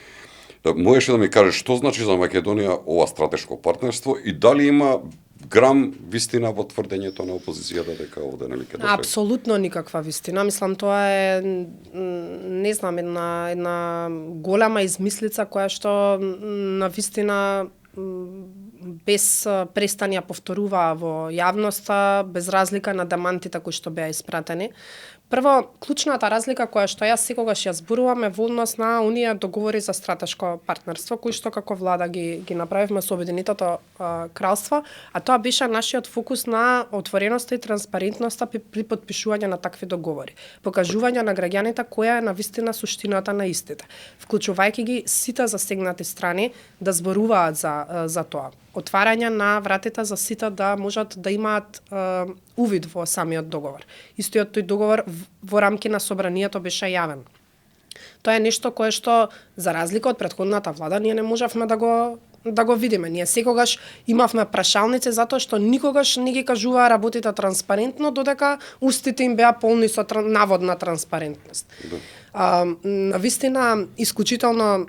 Можеше да ми кажеш што значи за Македонија ова стратешко партнерство и дали има грам вистина во тврдењето на опозицијата дека овде нели ќе дошли? Апсолутно никаква вистина. Мислам тоа е не знам една голема измислица која што на вистина без престани ја повторуваа во јавноста, без разлика на демантите кои што беа испратени. Прво, клучната разлика која што јас секогаш ја зборувам е во однос на оние договори за стратешко партнерство кои што како влада ги направивме со Обединетото кралство, а тоа беше нашиот фокус на отвореноста и транспарентноста при потпишување на такви договори. Покажување на граѓаните која е навистина суштината на истите, вклучувајќи ги сите засегнати страни да зборуваат за тоа. Отварање на вратите за сите да можат да имаат увид во самиот договор. Истиот тој договор во рамки на собранието беше јавен. Тоа е нешто кое што, за разлика од претходната влада, ние не можевме да го видиме. Ние секогаш имавме прашалници затоа што никогаш не ги кажуваа работите транспарентно, додека устите им беа полни со наводна транспарентност. Навистина, исклучително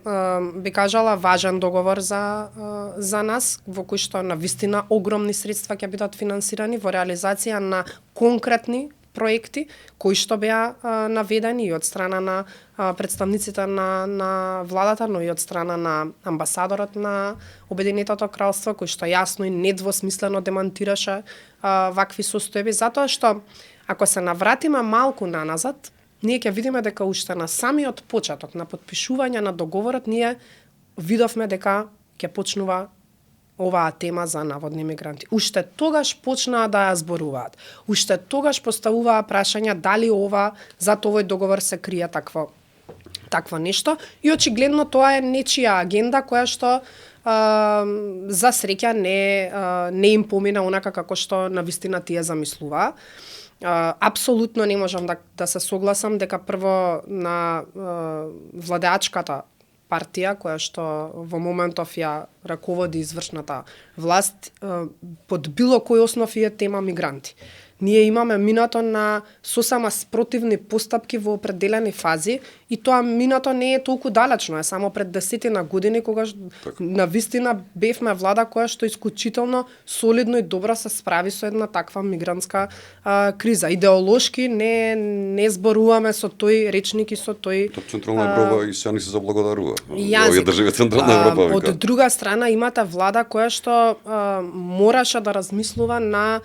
би кажала важен договор за нас, во кој што навистина огромни средства ќе бидат финансирани во реализација на конкретни проекти кои што беа наведени и од страна на представниците на владата, но и од страна на амбасадорот на Обединетото кралство, кој што јасно и недвосмислено демантираше вакви состојби, затоа што ако се навратиме малку наназад, ние ќе видиме дека уште на самиот почеток на потпишување на договорот ние видовме дека ќе почнува оваа тема за наводни мигранти. Уште тогаш почнаа да ја зборуваат. Уште тогаш поставуваа прашања дали зад овој договор се крие такво нешто и очигледно тоа е нечија агенда која што за среќа не им помина онака како што навистина тие замислуваа. Апсолутно не можам да се согласам дека прво на владеачката партија која што во моментов ја раководи извршната власт, под било кој основ е тема мигранти. Ние имаме минато на сосема спротивни постапки во определени фази и тоа минато не е толку далечно, е само пред 10 години кога на вистина бевме влада која што исклучително солидно и добро се справи со една таква мигрантска криза. Идеолошки не зборуваме со тој речник и со тој Централна Европа и сега ни се заблагодарува. Јазик. Држави Централна Европа вика. Од друга страна имате влада која што мораше да размислува на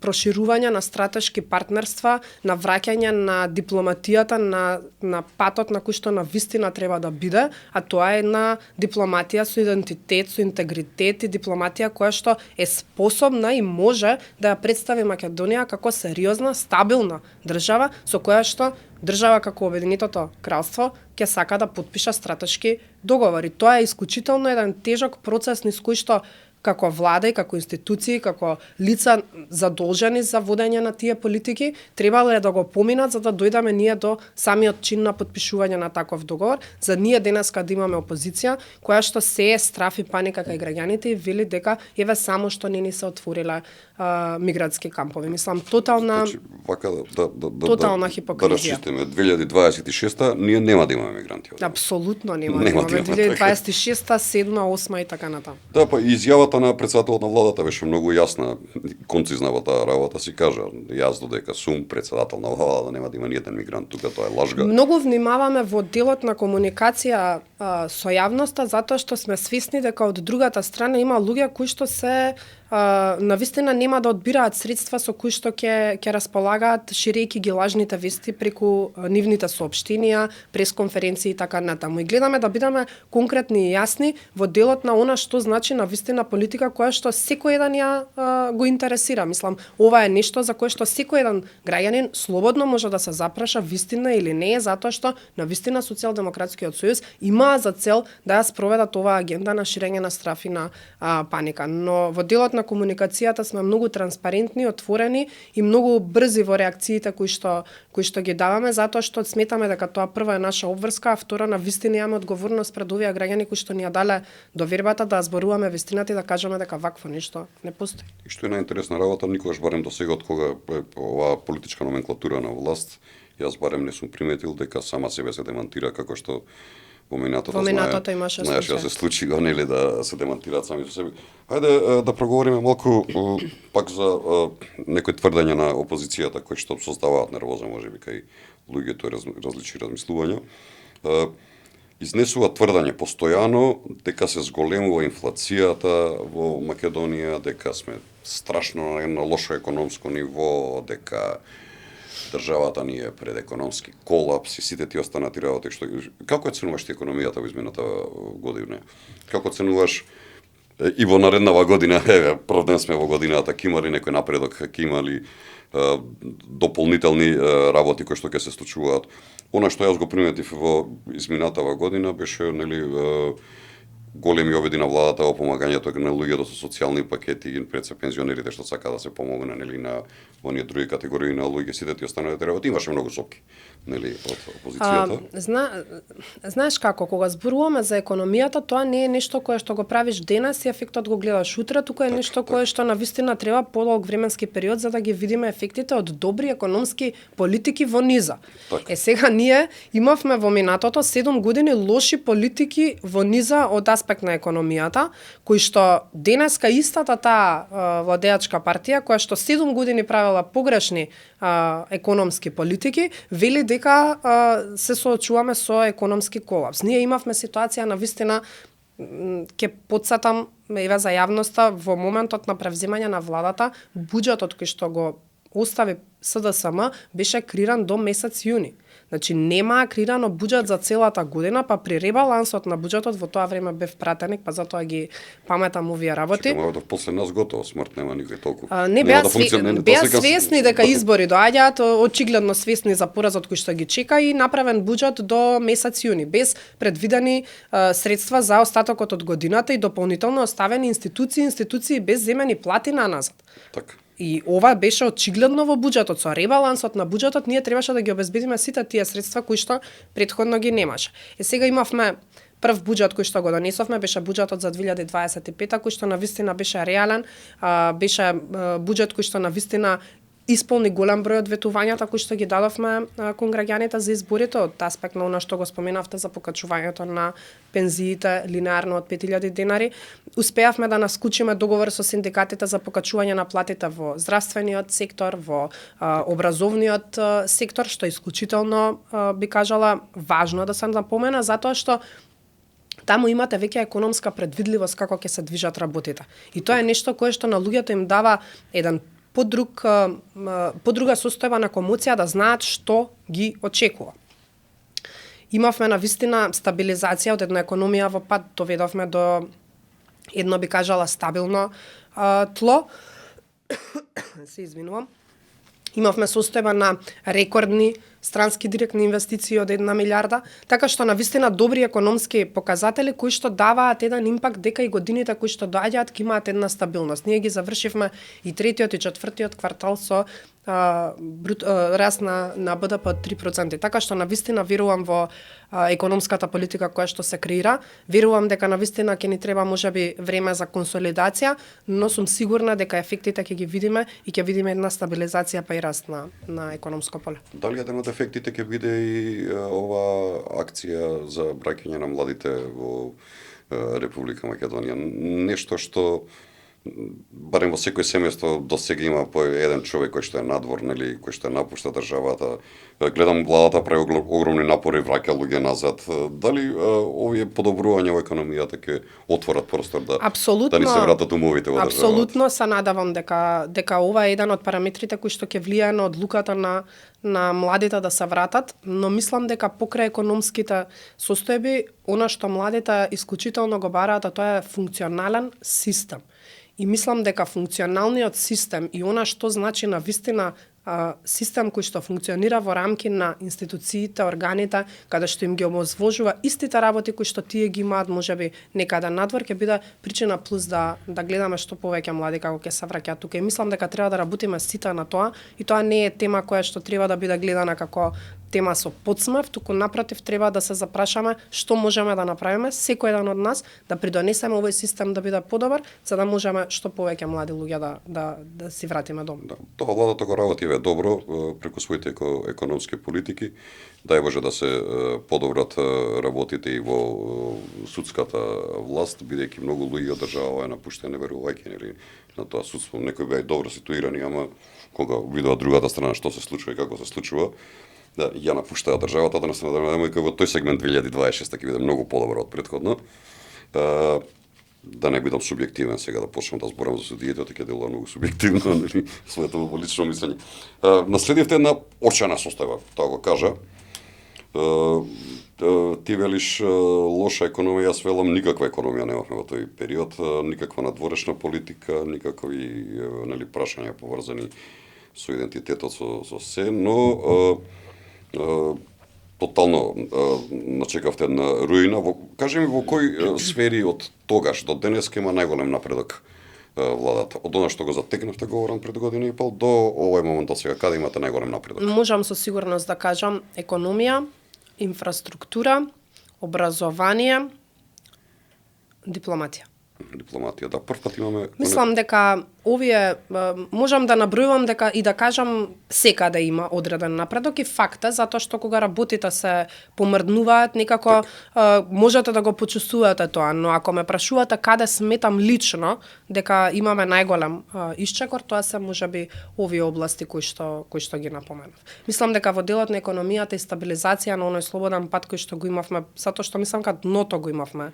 проширување на стратешки партнерства, на враќање на дипломатијата на патот на кој што на вистина треба да биде, а тоа е една дипломатија со идентитет, со интегритет и дипломатија која што е способна и може да ја представи Македонија како сериозна, стабилна држава со која што држава како Обединетото кралство ќе сака да потпиша стратешки договори. Тоа е исклучително еден тежок процес низ кој што како влада и како институции, како лица задолжени за водење на тие политики, требало е да го поминат за да дојдеме ние до самиот чин на потпишување на таков договор. За ние денеска да имаме опозиција која што се е страф и паника кај граѓаните и вели дека еве само што не ни се отвориле мигрантски кампови. Мислам тотална тотална хипокризија. Да расчистиме 2026 ние нема да имаме мигранти. Апсолутно нема да имаме 2026, 7, 8 и така натаму. Да, па изјавата на претседателот на владата беше многу јасна, концизна во таа работа, си кажа, јас додека сум претседател на владата нема да има ни еден мигрант, тука тоа е лажга. Многу внимаваме во делот на комуникација со јавноста затоа што сме свесни дека од другата страна има луѓе кои што се навистина нема да одбираат средства со кои што ќе располагаат ширејќи ги лажните вести преку нивните соопштенија, пресконференции и така натаму. И гледаме да бидеме конкретни и јасни во делот на она што значи навистина политика која што секој еден ја го интересира. Мислам, ова е нешто за кое што секој еден граѓанин слободно може да се запраша вистина или не, затоа што навистина Социјалдемократскиот сојуз има за цел да ја спроведат оваа агенда на ширење на страф и на паника. Но во делот на комуникацијата сме многу транспарентни, отворени и многу брзи во реакциите кои што ги даваме, затоа што сметаме дека тоа прва е наша обврска, а втора на вистина имаме одговорност пред овие граѓани кои што ни ја дале довербата да зборуваме вистината и да кажеме дека вакво нешто не постои. И што е најинтересна работа, никогаш барем до сега од кога оваа политичка номенклатура на власт, јас барем не сум приметил дека сама себе се демантира како што во минатото имаше знаеш, се случи го нели да се демантираат сами со себе. Хајде да проговориме малку пак за некои тврдења на опозицијата кои што создаваат нервоза можеби кај луѓето различни размислувања. Изнесува тврдање постојано дека се зголемува инфлацијата во Македонија, дека сме страшно на лошо економско ниво, дека државата ни е пред економски колапс и сите тие останати работи што како ја ценуваш ти економијата во измината година? Како ценуваш и во нареднава година, еве, прв ден сме во годината, ќе има ли некој напредок, ќе има ли дополнителни работи кои што ќе се случуваат? Она што јас го приметив во изминатава година беше нели големи обиди на владата во помагањето на луѓето со социјални пакети и пред се пензионерите што сака да се помогне нели на оние други категории на луѓе, сите тие останалите работи. Имаше многу сопки нели од опозицијата. Знаеш како, кога зборуваме за економијата, тоа не е нешто кое што го правиш денес и ефектот го гледаш утре, тука е нешто кое што навистина треба подолг временски период за да ги видиме ефектите од добри економски политики во низа. Сега ние имавме во минатото 7 години лоши политики во низа од аспект на економијата, кои што денеска истата таа владеачка партија која што 7 години правела погрешни економски политики, вели дека се соочуваме со економски колапс. Ние имавме ситуација на вистина, ќе потсетам еве за јавноста, во моментот на превземање на владата, буџетот кој што го остави СДСМ беше криран до месец јуни. Значи нема крирано буџет за целата година, па при ребалансот на буџетот во тоа време бев пратеник, па затоа ги паметам овие работи. Чекаме да после нас готово, смрт нема никој толку. Не беа свесни дека избори доаѓаат, очигледно свесни за поразот кој што ги чека и направен буџет до месец јуни, без предвидени средства за остатокот од годината и дополнително оставени институции без земени плати на назад. Така. И ова беше очигледно во буџетот. Со ребалансот на буџетот ние требаше да ги обезбедиме сите тие средства кои што претходно ги немаше. Сега имавме прв буџет кој што го донесовме беше буџетот за 2025 кој што навистина беше реален, беше буџет кој што навистина исполни голем број од ветувањата кои што ги дадовме кон граѓаните за изборите, од аспект на она што го споменавте за покачувањето на пензиите линеарно од 5000 денари. Успеавме да наскучиме договор со синдикатите за покачување на платите во здравствениот сектор, во образовниот сектор, што е исклучително, би кажала, важно да се напомена, затоа што таму имате веќе економска предвидливост како ќе се движат работите. И тоа е нешто кое што на луѓето им дава еден подруга состојба на комоција да знаат што ги очекува. Имавме навистина стабилизација од една економија во пат, доведовме до едно, би кажала, стабилно тло. Се извинувам. Имавме состојба на рекордни странски директни инвестиции од 1 милиарда, така што навистина добри економски показатели кои што даваат еден импакт дека и годините кои што доаѓаат ќе имаат една стабилност. Ние ги завршивме и третиот и четвртиот квартал со раст на БДП од 3%. Така што навистина верувам во економската политика која што се креира. Верувам дека навистина ќе ни треба можеби време за консолидација, но сум сигурна дека ефектите ќе ги видиме и ќе видиме една стабилизација па и раст на економско поле. Дали еден од ефектите ќе биде и ова акција за браќање на младите во Република Македонија? Нешто што барем во секој семејство до сега има по еден човек кој што е надвор, нели, кој што напушта државата. Гледам владата прави огромни напори, враќа луѓе назад. Дали овие подобрувања во економијата ќе отворат простор да ни се вратат умовите во државата? Апсолутно се надевам дека ова е еден од параметрите кои што ќе влијае на одлуката на младите да се вратат, но мислам дека покрај економските состојби, она што младите исклучително го бараат, тоа е функционален систем. И мислам дека функционалниот систем и она што значи на вистина систем кој што функционира во рамки на институциите, органите, каде што им ги обозвожува истите работи кои што тие ги имаат можеби некаде надвор, ќе биде причина плюс да гледаме што повеќе млади како ќе се враќаат тука. И мислам дека треба да работиме сите на тоа, и тоа не е тема која што треба да биде гледана како тема со подсмев, туку напротив треба да се запрашаме што можеме да направиме, секој еден од нас да придонесеме овој систем да биде подобар, за да можеме што повеќе млади луѓе да си вратиме дом. Да, тоа владата го работи добро преку своите економски политики. Дај Боже да се подобрат работите и во судската власт, бидејќи многу луѓе од држава е напуштени верувајќи нели на тоа судство. Некои беа добро ситуирани, ама кога видува другата страна што се случува и како се случува, да ја напуштаа државата, да не се надеваме дека во тој сегмент 2026 ќе биде многу подобро од претходно. Да не бидам субјективен сега, да почнам да зборам за судиите, ќе делува многу субјективно, нели, своето лично мислење. Наследивте една очена состојба, тоа го кажа. Ти велиш лоша економија, јас велам никаква економија немавме во тој период, никаква надворешна политика, никакви нели прашања поврзани со идентитетот, со се, но тотално начекавте една руина. Кажи ми, во кои сфери од тогаш до денеска има најголем напредок владата? Од она што го затекнавте, говорам, пред година и пол, до овој момент до сега, каде имате најголем напредок? Можам со сигурност да кажам економија, инфраструктура, образование, дипломатија. Дипломатија, да, прв пат имаме... Мислам дека овие, можам да набројувам дека и да кажам секаде има одреден напредок и факт е, затоа што кога работите се помрднуваат, некако можете да го почувствувате тоа, но ако ме прашувате каде сметам лично дека имаме најголем исчекор, тоа се можеби овие области кои што ги напоменав. Мислам дека во делот на економијата и стабилизација на оној слободен пат кој што го имавме, затоа што мислам дека дното го имавме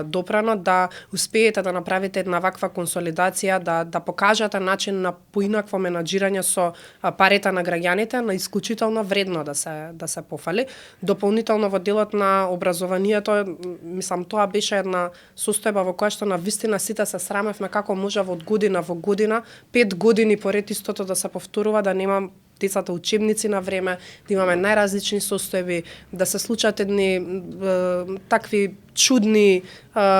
допрано, да успеете да направите една ваква консолидација, да покажате начин на поинакво менаџирање со парите на граѓаните, на исклучително вредно да се пофали. Дополнително во делот на образованието, мислам тоа беше една состојба во која што на вистина сите се срамевме како може од година во година, 5 години поред истото да се повторува, да нема децата учебници на време, да имаме најразлични состојби, да се случат едни такви чудни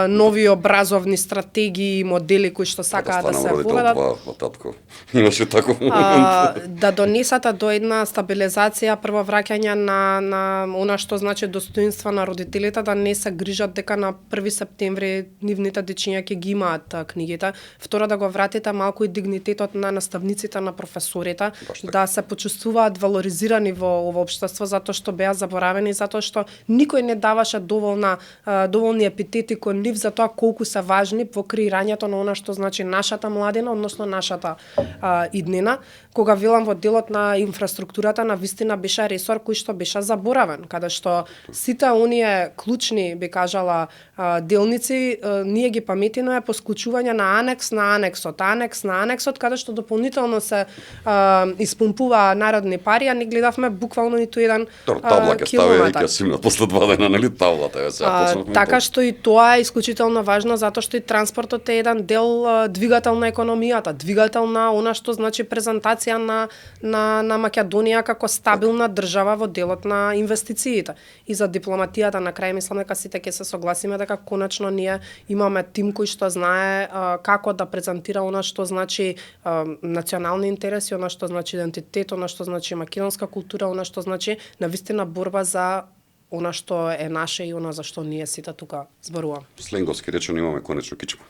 нови образовни стратегии и модели кои што сакаат да се воведат. Во татко. Имаше таков момент. Да донесат до една стабилизација, прво враќање на она што значи достоинство на родителите, да не се грижат дека на 1 септември нивните дечиња ќе ги имаат книгите. Второ, да го вратите малку и дигнитетот на наставниците, на професорите, да се почувствуваат валоризирани во ова општество, затоа што беа заборавени, затоа што никој не даваше доволни епитети кон нив за тоа колку се важни во креирањето на она што значи нашата младина, односно нашата иднина. Кога велам во делот на инфраструктурата, на вистина беше ресор кој што беше заборавен, каде што сите оние клучни, би кажала, делници, ние ги паметино по склучување на анекс на анексот, анекс на анексот, каде што дополнително се испумпува народни пари, а не гледавме буквално ниту еден табла ќе стави и ќе симна после 2 дена, нели таблата е сега почнавме. Така што и тоа е исклучително важно, затоа што и транспортот е еден дел двигател на економијата, двигател на она што значи презентација на Македонија како стабилна држава во делот на инвестициите. И за дипломатијата на крај мислам дека сите ќе се согласиме дека конечно ние имаме тим кој што знае како да презентира она што значи национални интереси, она што значи идентитет, она што значи македонска култура, она што значи навистина борба за она што е наше и она за што ние сите тука зборуваме. Сленговски речено имаме конечно кичма.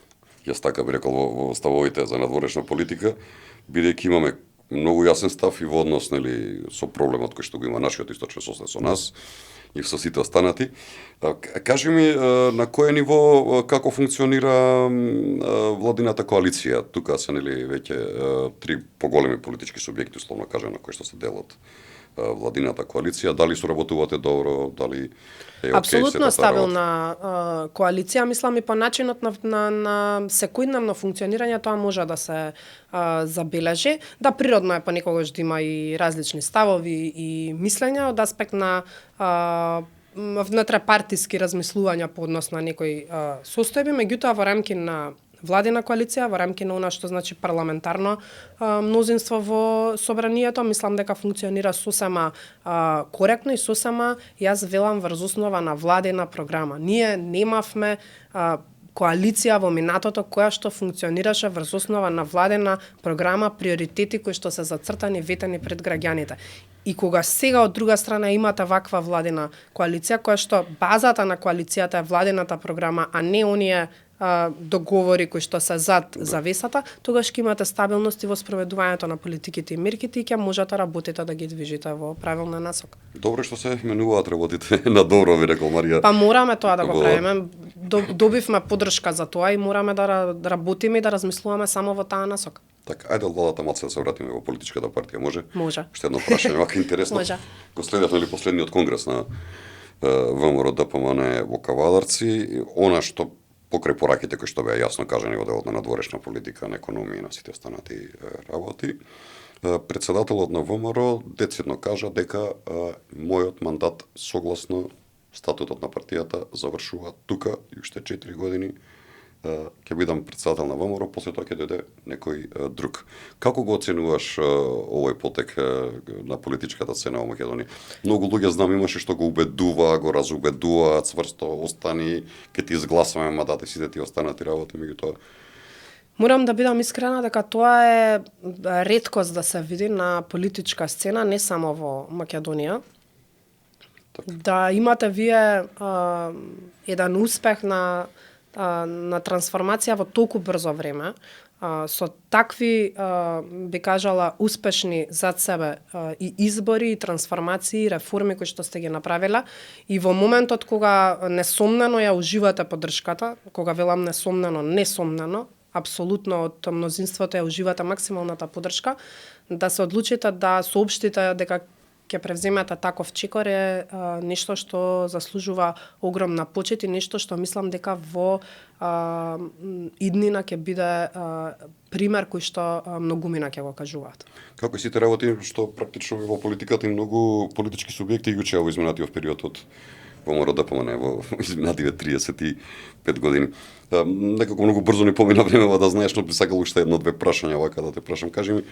Јас така би рекол во ставовите за надворешна политика, бидејќи имаме многу јасен став и во однос нели со проблемот кој што го има нашиот источен сосед со нас и со сите останати. Кажи ми на кое ниво како функционира владината коалиција? Тука се нели веќе 3 поголеми политички субјекти, условно кажано, кои што се дел од владината коалиција, дали соработувате добро, дали е окей? Апсолутно стабилна коалиција, мислам и по начинот на секојдневно функционирање тоа може да се забележи. Да, природно е понекогаш да има и различни ставови и мислења од аспект на внутрипартиски размислувања по однос на некои состојби, меѓутоа во рамки на владина коалиција, во рамки на она што значи парламентарно мнозинство во собранието, мислам дека функционира сосема коректно и сосема, јас велам, врз основа на владина програма. Ние немавме коалиција во минатото која што функционираше врз основа на владена програма, приоритети кои што се зацртани, ветени пред граѓаните. И кога сега од друга страна имате ваква владина коалиција, која што базата на коалицијата е владената програма, а не оние договори кои што се зад завесата, тогаш ќе имате стабилност и во спроведувањето на политиките и мерките и ќе можете работите да ги движите во правилна насока. Добро што се менуваат работите на добро, ви рекол Марија. Па мораме тоа да го правиме. Добивме поддршка за тоа и мораме да работиме и да размислуваме само во таа насока. Така, ајде од владата маца да се вратиме во политичката партија, може? Може. Што едно прашање, вака интересно. Може. Го следевме ли последниот конгрес на ВМРО ДПМН во Кавадарци, она што покрај пораките кои што беа јасно кажани во делот на надворешна политика, на економија и на сите останати работи, председателот на ВМРО децидно кажа дека мојот мандат согласно статутот на партијата завршува тука и уште 4 години ќе бидам председател на ВМРО, после тоа ќе дојде некој друг. Како го оценуваш овој потек на политичката сцена во Македонија? Многу луѓе знам имаше што го убедува, го разубедува, цврсто остани, ќе ти изгласуваме мандат и сите ти останати работи, меѓутоа морам да бидам искрена дека тоа е реткост да се види на политичка сцена, не само во Македонија. Так. Да имате вие еден успех на трансформација во толку брзо време, со такви, би кажала, успешни зад себе и избори, и трансформации, и реформи кои што сте ги направила, и во моментот кога несомнено ја уживате поддршката, кога велам несомнено, апсолутно од мнозинството ја уживате максималната поддршка, да се одлучите да соопштите дека ќе превземете таков чекор е нешто што заслужува огромна почит и нешто што мислам дека во иднина ќе биде пример кој што многумина ќе го кажуваат. Како и сите работи што практично во политиката и многу политички субјекти ги учеа во изминатиот период од ВМРО ДПМН во изминативе 35 години. Некако многу брзо ни помина времева, да знаеш, но би сакал уште едно-две прашања вака да те прашам. Кажи ми,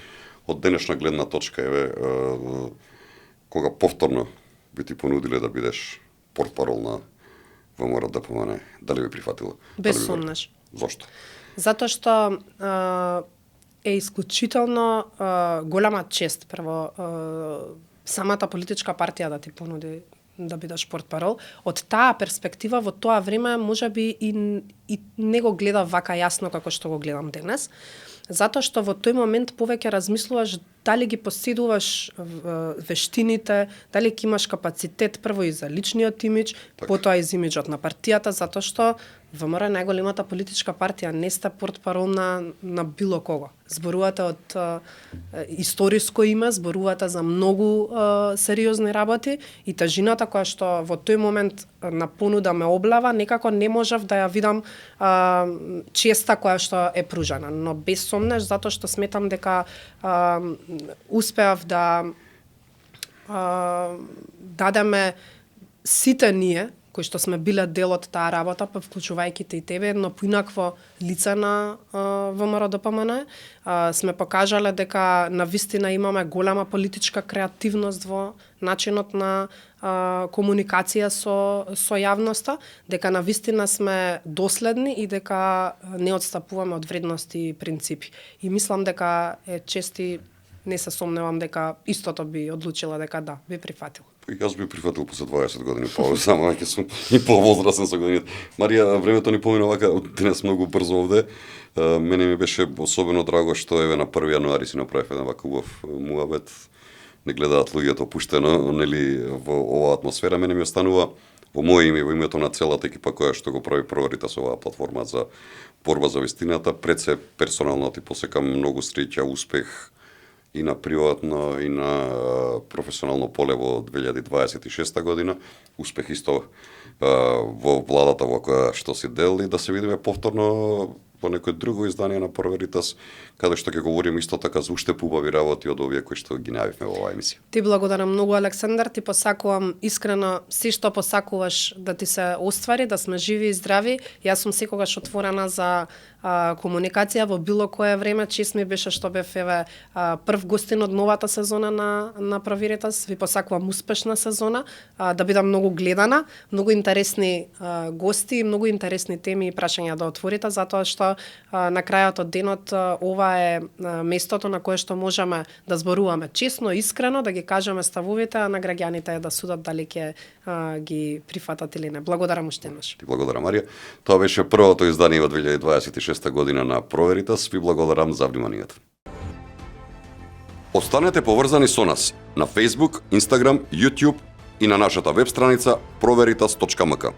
од денешна гледна точка, кога повторно би ти понудиле да бидеш портпарол на ВМРО ДПМН, дали би прифатила? Без сомнеш. Зошто? Затоа што е исклучително голема чест прво самата политичка партија да ти понуди да бидеш портпарол. Од таа перспектива во тоа време можеби и не го гледав вака јасно како што го гледам денес, затоа што во тој момент повеќе размислуваш дали ги поседуваш вештините, дали ќе имаш капацитет прво и за личниот имидж, потоа и за имиджот на партијата, затоа што ВМРО е најголемата политичка партија, не сте портпарол на било кого. Зборувате од историско име, зборувате за многу сериозни работи и тежината која што во тој момент на понуда ме облава, некако не можев да ја видам честа која што е пружена. Но без сомнеш, затоа што сметам дека успеав да дадеме сите ние кои што сме биле дел од таа работа, па вклучувајќи те и тебе, едно поинакво лице на ВМРО ДПМН, сме покажале дека навистина имаме голема политичка креативност во начинот на комуникација со јавноста, дека навистина сме доследни и дека не отстапуваме од вредности и принципи. И мислам дека е чести, не се сомневам дека истото би одлучила дека да, би прифатил. И јас би прифатил после 20 години, само ќе сум и повозрасен со годините. Марија, времето ни помина вака денес многу брзо овде. Мене ми беше особено драго што еве на 1 јануари си направив еден вака убав муабет. Не гледаат луѓето опуштено, нели, во оваа атмосфера. Мене ми останува во моје име, во името на целата екипа која што го прави Проверитас оваа платформа за борба за вистината, пред се персонално ти посекам многу среќа, успех и на приватно и на професионално поле во 2026 година. Успех исто во владата во која што си дел и да се видиме повторно во некој друго издание на Проверитас, каде што ќе говориме исто така за уште поубави работи од овие кои што ги најавивме во оваа емисија. Ти благодарам многу, Александар, ти посакувам искрено се што посакуваш да ти се оствари, да сме живи и здрави. Јас сум секогаш отворена за комуникација во било кое време. Чест ми беше што бев прв гостин од новата сезона на Проверитас. Ви посакувам успешна сезона, да бидам многу гледана, многу интересни гости, многу интересни теми и прашања да отворите, затоа што на крајот од денот ова е местото на кое што можеме да зборуваме честно, искрено, да ги кажеме ставовите, а на граѓаните да судат дали ќе ги прифатат или не. Благодарам уште еднаш. Ти благодарам, Марија. Тоа беше првото издание во 2026 година на Проверитас. Ви благодарам за вниманието. Останете поврзани со нас на Facebook, Instagram, YouTube и на нашата веб страница proveritas.mk.